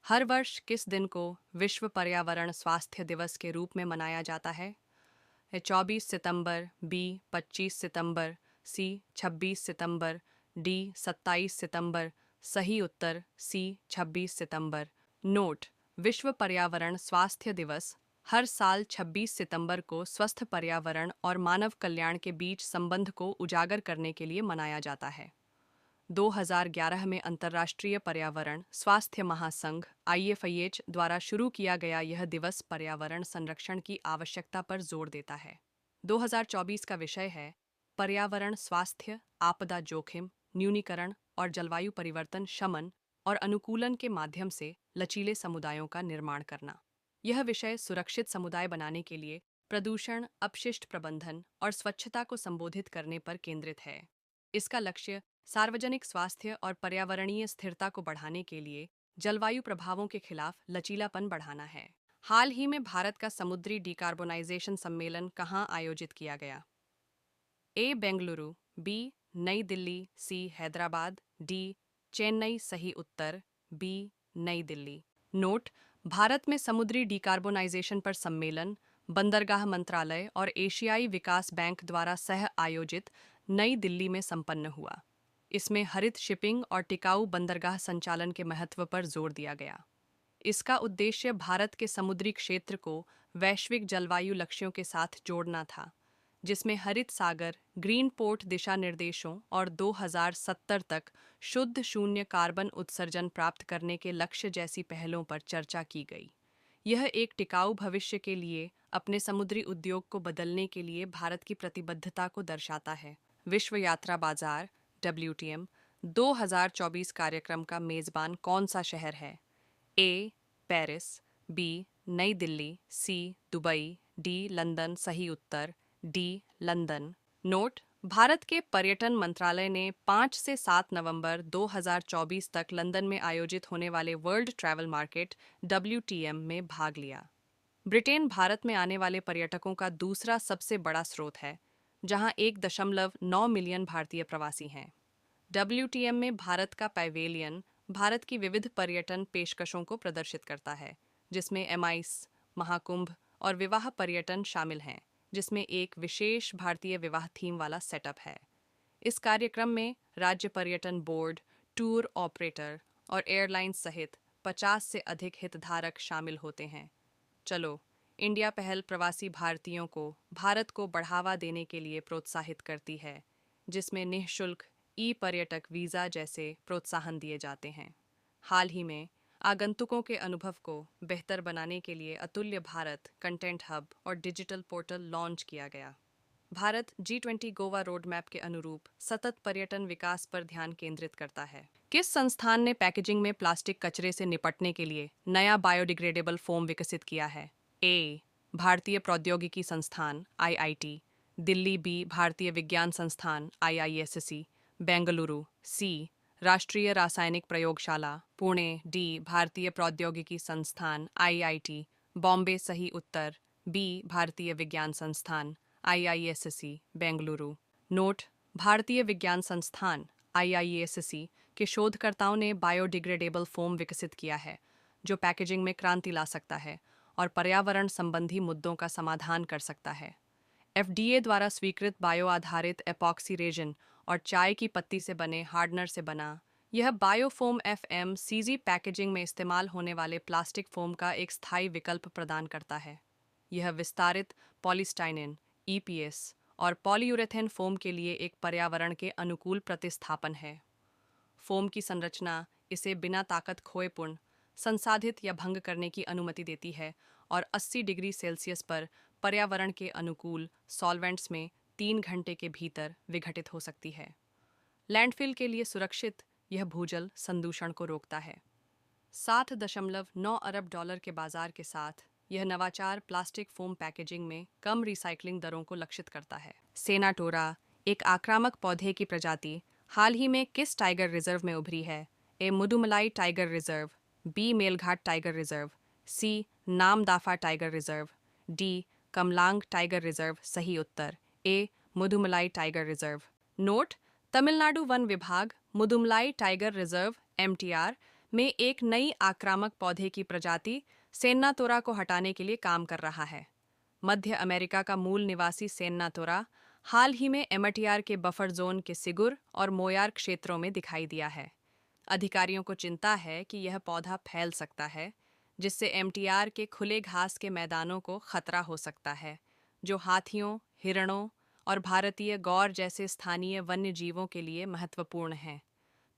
हर वर्ष किस दिन को विश्व पर्यावरण स्वास्थ्य दिवस के रूप में मनाया जाता है? 24 सितंबर, बी 25 सितंबर, सी 26 सितंबर, डी 27 सितंबर। सही उत्तर सी 26 सितंबर। नोट: विश्व पर्यावरण स्वास्थ्य दिवस हर साल 26 सितंबर को स्वस्थ पर्यावरण और मानव कल्याण के बीच संबंध को उजागर करने के लिए मनाया जाता है। 2011 में अंतर्राष्ट्रीय पर्यावरण स्वास्थ्य महासंघ (IFIH) द्वारा शुरू किया गया यह दिवस पर्यावरण संरक्षण की आवश्यकता पर जोर देता है। 2024 का विषय है पर्यावरण स्वास्थ्य, आपदा जोखिम न्यूनीकरण और जलवायु परिवर्तन शमन और अनुकूलन के माध्यम से लचीले समुदायों का निर्माण करना। यह विषय सुरक्षित समुदाय बनाने के लिए प्रदूषण, अपशिष्ट प्रबंधन और स्वच्छता को संबोधित करने पर केंद्रित है। इसका लक्ष्य सार्वजनिक स्वास्थ्य और पर्यावरणीय स्थिरता को बढ़ाने के लिए जलवायु प्रभावों के खिलाफ लचीलापन बढ़ाना है। हाल ही में भारत का समुद्री डिकार्बोनाइजेशन सम्मेलन कहाँ आयोजित किया गया? ए बेंगलुरु, बी नई दिल्ली, सी हैदराबाद, डी चेन्नई। सही उत्तर बी नई दिल्ली। नोट: भारत में समुद्री डिकार्बोनाइजेशन पर सम्मेलन बंदरगाह मंत्रालय और एशियाई विकास बैंक द्वारा सह आयोजित नई दिल्ली में संपन्न हुआ। इसमें हरित शिपिंग और टिकाऊ बंदरगाह संचालन के महत्व पर जोर दिया गया। इसका उद्देश्य भारत के समुद्री क्षेत्र को वैश्विक जलवायु लक्ष्यों के साथ जोड़ना था, जिसमें हरित सागर, ग्रीन पोर्ट दिशा निर्देशों और 2070 तक शुद्ध शून्य कार्बन उत्सर्जन प्राप्त करने के लक्ष्य जैसी पहलों पर चर्चा की गई। यह एक टिकाऊ भविष्य के लिए अपने समुद्री उद्योग को बदलने के लिए भारत की प्रतिबद्धता को दर्शाता है। विश्व यात्रा बाजार (WTM) 2024 कार्यक्रम का मेजबान कौन सा शहर है? ए पेरिस, बी नई दिल्ली, सी दुबई, डी लंदन। सही उत्तर डी लंदन। नोट: भारत के पर्यटन मंत्रालय ने 5 से 7 नवंबर 2024 तक लंदन में आयोजित होने वाले वर्ल्ड ट्रैवल मार्केट (WTM) में भाग लिया। ब्रिटेन भारत में आने वाले पर्यटकों का दूसरा सबसे बड़ा स्रोत है, जहां 1.9 मिलियन भारतीय प्रवासी हैं। WTM में भारत का पैवेलियन भारत की विविध पर्यटन पेशकशों को प्रदर्शित करता है, जिसमें एमाइस, महाकुंभ और विवाह पर्यटन शामिल हैं, जिसमें एक विशेष भारतीय विवाह थीम वाला सेटअप है। इस कार्यक्रम में राज्य पर्यटन बोर्ड, टूर ऑपरेटर और एयरलाइंस सहित 50 से अधिक हितधारक शामिल होते हैं। चलो, इंडिया पहल प्रवासी भारतीयों को भारत को बढ़ावा देने के लिए प्रोत्साहित करती है, जिसमें निःशुल्क पर्यटक वीज़ा जैसे प्रोत्साहन दिए जाते हैं। हाल ही में आगंतुकों के अनुभव को बेहतर बनाने के लिए अतुल्य भारत कंटेंट हब और डिजिटल पोर्टल लॉन्च किया गया। Bharat G20 Goa road map के अनुरूप सतत पर्यटन विकास पर ध्यान केंद्रित करता है। किस संस्थान ने पैकेजिंग में प्लास्टिक कचरे से निपटने के लिए नया बायोडिग्रेडेबल फोम विकसित किया है? ए भारतीय प्रौद्योगिकी संस्थान (IIT), दिल्ली, बी भारतीय विज्ञान संस्थान (IISc), बेंगलुरु, सी राष्ट्रीय रासायनिक प्रयोगशाला पुणे, डी भारतीय प्रौद्योगिकी संस्थान (IIT), बॉम्बे। सही उत्तर बी भारतीय विज्ञान संस्थान (IISc), बेंगलुरु। नोट: भारतीय विज्ञान संस्थान (IISc) के शोधकर्ताओं ने बायोडिग्रेडेबल फोम विकसित किया है, जो पैकेजिंग में क्रांति ला सकता है और पर्यावरण संबंधी मुद्दों का समाधान कर सकता है। FDA द्वारा स्वीकृत बायो आधारित एपॉक्सी रेजिन और चाय की पत्ती से बने हार्डनर से बना यह बायोफोम FMCG पैकेजिंग में इस्तेमाल होने वाले प्लास्टिक फोम का एक स्थायी विकल्प प्रदान करता है। यह विस्तारित पॉलीस्टाइनिन, EPS और पॉलीयूरेथेन फोम के लिए एक पर्यावरण के अनुकूल प्रतिस्थापन है। फोम की संरचना इसे बिना ताकत खोए पूर्ण, संसाधित या भंग करने की अनुमति देती है और 80 डिग्री सेल्सियस पर पर्यावरण के अनुकूल सॉल्वेंट्स में 3 घंटे के भीतर विघटित हो सकती है। लैंडफिल के लिए सुरक्षित, यह भूजल संदूषण को रोकता है। $7.9 अरब के बाजार के साथ यह नवाचार प्लास्टिक फोम पैकेजिंग में कम रिसाइकलिंग दरों को लक्षित करता है। सेनाटोरा, एक आक्रामक पौधे की प्रजाति, हाल ही में किस टाइगर रिजर्व में उभरी है? A Mudumalai tiger reserve, B Melghat tiger reserve, C Namdapha tiger reserve, D Kamlang tiger reserve. सही उत्तर A Mudumalai tiger reserve. Note: Tamil Nadu वन विभाग मुदुमलाई टाइगर रिजर्व (MTR) में एक नई आक्रामक पौधे की प्रजाति सेन्नातोरा को हटाने के लिए काम कर रहा है। मध्य अमेरिका का मूल निवासी सेन्नातोरा हाल ही में एमटीआर के बफर जोन के सिगुर और मोयार क्षेत्रों में दिखाई दिया है। अधिकारियों को चिंता है कि यह पौधा फैल सकता है, जिससे एमटीआर के खुले घास के मैदानों को खतरा हो सकता है, जो हाथियों, हिरणों और भारतीय गौर जैसे स्थानीय वन्य जीवों के लिए महत्वपूर्ण हैं।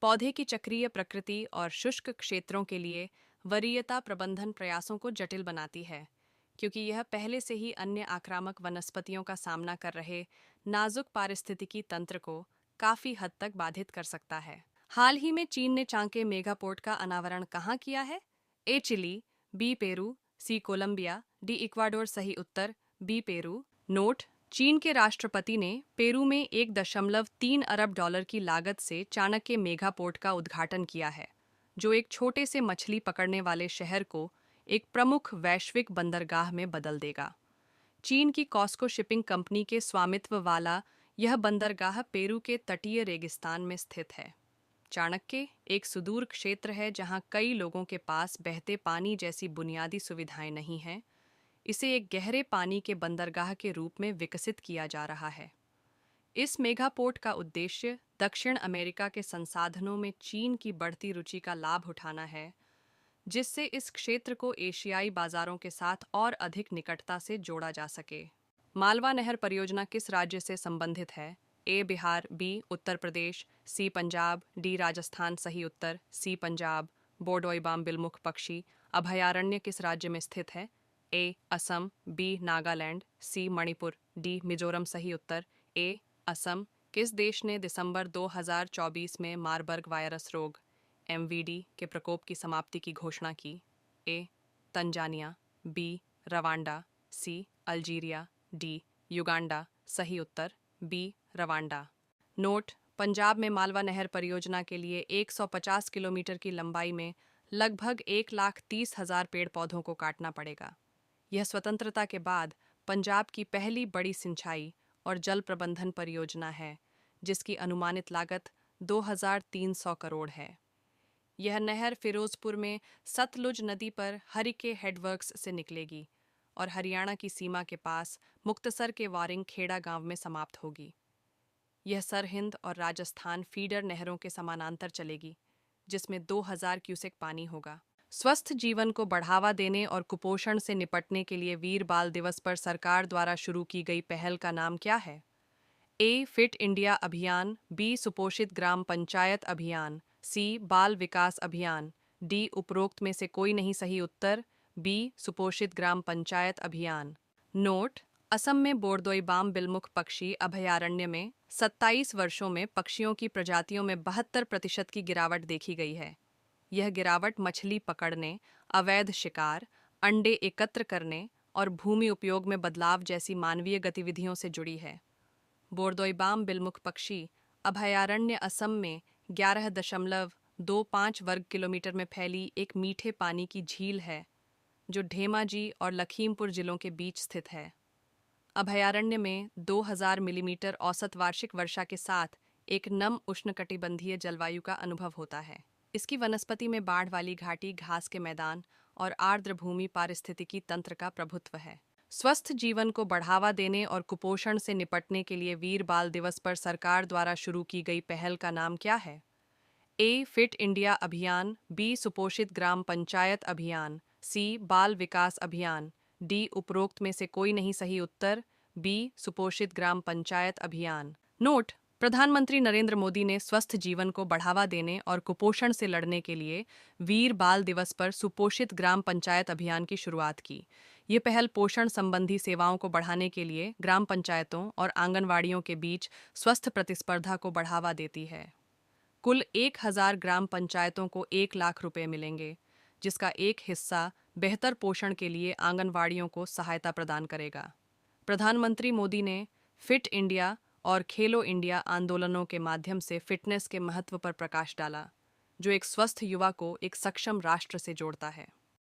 पौधे की चक्रीय प्रकृति और शुष्क क्षेत्रों के लिए वरीयता प्रबंधन प्रयासों को जटिल बनाती है, क्योंकि यह पहले से ही अन्य आक्रामक वनस्पतियों का सामना कर रहे नाजुक पारिस्थितिकी तंत्र को काफी हद तक बाधित कर सकता है। हाल ही में चीन ने चांके मेगापोर्ट का अनावरण कहाँ किया है? ए चिली, बी पेरू, सी कोलंबिया, डी इक्वाडोर सही उत्तर बी पेरू। नोट: चीन के राष्ट्रपति ने पेरू में 1.3 अरब डॉलर की लागत से चाणक्य मेगापोर्ट का उद्घाटन किया है, जो एक छोटे से मछली पकड़ने वाले शहर को एक प्रमुख वैश्विक बंदरगाह में बदल देगा। चीन की कॉस्को शिपिंग कंपनी के स्वामित्व वाला यह बंदरगाह पेरू के तटीय रेगिस्तान में स्थित है। चाणक्य एक सुदूर क्षेत्र है जहां कई लोगों के पास बहते पानी जैसी बुनियादी सुविधाएं नहीं हैं। इसे एक गहरे पानी के बंदरगाह के रूप में विकसित किया जा रहा है। इस मेगापोर्ट का उद्देश्य दक्षिण अमेरिका के संसाधनों में चीन की बढ़ती रुचि का लाभ उठाना है, जिससे इस क्षेत्र को एशियाई बाजारों के साथ और अधिक निकटता से जोड़ा जा सके। मालवा नहर परियोजना किस राज्य से संबंधित है? ए बिहार, बी उत्तर प्रदेश, सी पंजाब, डी राजस्थान सही उत्तर सी पंजाब। बोर्डोइबाम बिलमुख पक्षी अभयारण्य किस राज्य में स्थित है? ए असम, बी नागालैंड, सी मणिपुर, डी मिजोरम सही उत्तर ए असम। किस देश ने दिसंबर 2024 में मारबर्ग वायरस रोग एमवीडी के प्रकोप की समाप्ति की घोषणा की? ए तंजानिया, बी रवांडा, सी अल्जीरिया, डी युगांडा सही उत्तर बी रवांडा। नोट: पंजाब में मालवा नहर परियोजना के लिए 150 किलोमीटर की लंबाई में लगभग 1,30,000 पेड़ पौधों को काटना पड़ेगा। यह स्वतंत्रता के बाद पंजाब की पहली बड़ी सिंचाई और जल प्रबंधन परियोजना है, जिसकी अनुमानित लागत 2,300 करोड़ है। यह नहर फिरोजपुर में सतलुज नदी पर हरिके हेडवर्क्स से निकलेगी और हरियाणा की सीमा के पास मुक्तसर के वारिंग खेड़ा गांव में समाप्त होगी। यह सरहिंद और राजस्थान फीडर नहरों के समानांतर चलेगी, जिसमें 2,000 क्यूसेक पानी होगा। स्वस्थ जीवन को बढ़ावा देने और कुपोषण से निपटने के लिए वीर बाल दिवस पर सरकार द्वारा शुरू की गई पहल का नाम क्या है? ए फिट इंडिया अभियान, बी सुपोषित ग्राम पंचायत अभियान, सी बाल विकास अभियान, डी उपरोक्त में से कोई नहीं सही उत्तर बी सुपोषित ग्राम पंचायत अभियान। नोट: असम में बोर्दोइबाम बिलमुख पक्षी अभयारण्य में 27 वर्षों में पक्षियों की प्रजातियों में 72% की गिरावट देखी गई है। यह गिरावट मछली पकड़ने, अवैध शिकार, अंडे एकत्र करने और भूमि उपयोग में बदलाव जैसी मानवीय गतिविधियों से जुड़ी है। बोर्दोइबाम बिलमुख पक्षी अभयारण्य असम में 11.25 वर्ग किलोमीटर में फैली एक मीठे पानी की झील है, जो ढेमाजी और लखीमपुर जिलों के बीच स्थित है। अभयारण्य में 2000 मिलीमीटर औसत वार्षिक वर्षा के साथ एक नम उष्णकटिबंधीय जलवायु का अनुभव होता है। इसकी वनस्पति में बाढ़ वाली घाटी, घास के मैदान और आर्द्र भूमि पारिस्थितिकी तंत्र का प्रभुत्व है। स्वस्थ जीवन को बढ़ावा देने और कुपोषण से निपटने के लिए वीर बाल दिवस पर सरकार द्वारा शुरू की गई पहल का नाम क्या है? ए फिट इंडिया अभियान, बी सुपोषित ग्राम पंचायत अभियान, सी बाल विकास अभियान, डी उपरोक्त में से कोई नहीं सही उत्तर बी सुपोषित ग्राम पंचायत अभियान। नोट: प्रधानमंत्री नरेंद्र मोदी ने स्वस्थ जीवन को बढ़ावा देने और कुपोषण से लड़ने के लिए वीर बाल दिवस पर सुपोषित ग्राम पंचायत अभियान की शुरुआत की। ये पहल पोषण संबंधी सेवाओं को बढ़ाने के लिए ग्राम पंचायतों और आंगनवाड़ियों के बीच स्वस्थ प्रतिस्पर्धा को बढ़ावा देती है। कुल 1,000 ग्राम पंचायतों को 1 लाख रुपए मिलेंगे, जिसका एक हिस्सा बेहतर पोषण के लिए आंगनवाड़ियों को सहायता प्रदान करेगा। प्रधानमंत्री मोदी ने फिट इंडिया और खेलो इंडिया आंदोलनों के माध्यम से फिटनेस के महत्व पर प्रकाश डाला, जो एक स्वस्थ युवा को एक सक्षम राष्ट्र से जोड़ता है।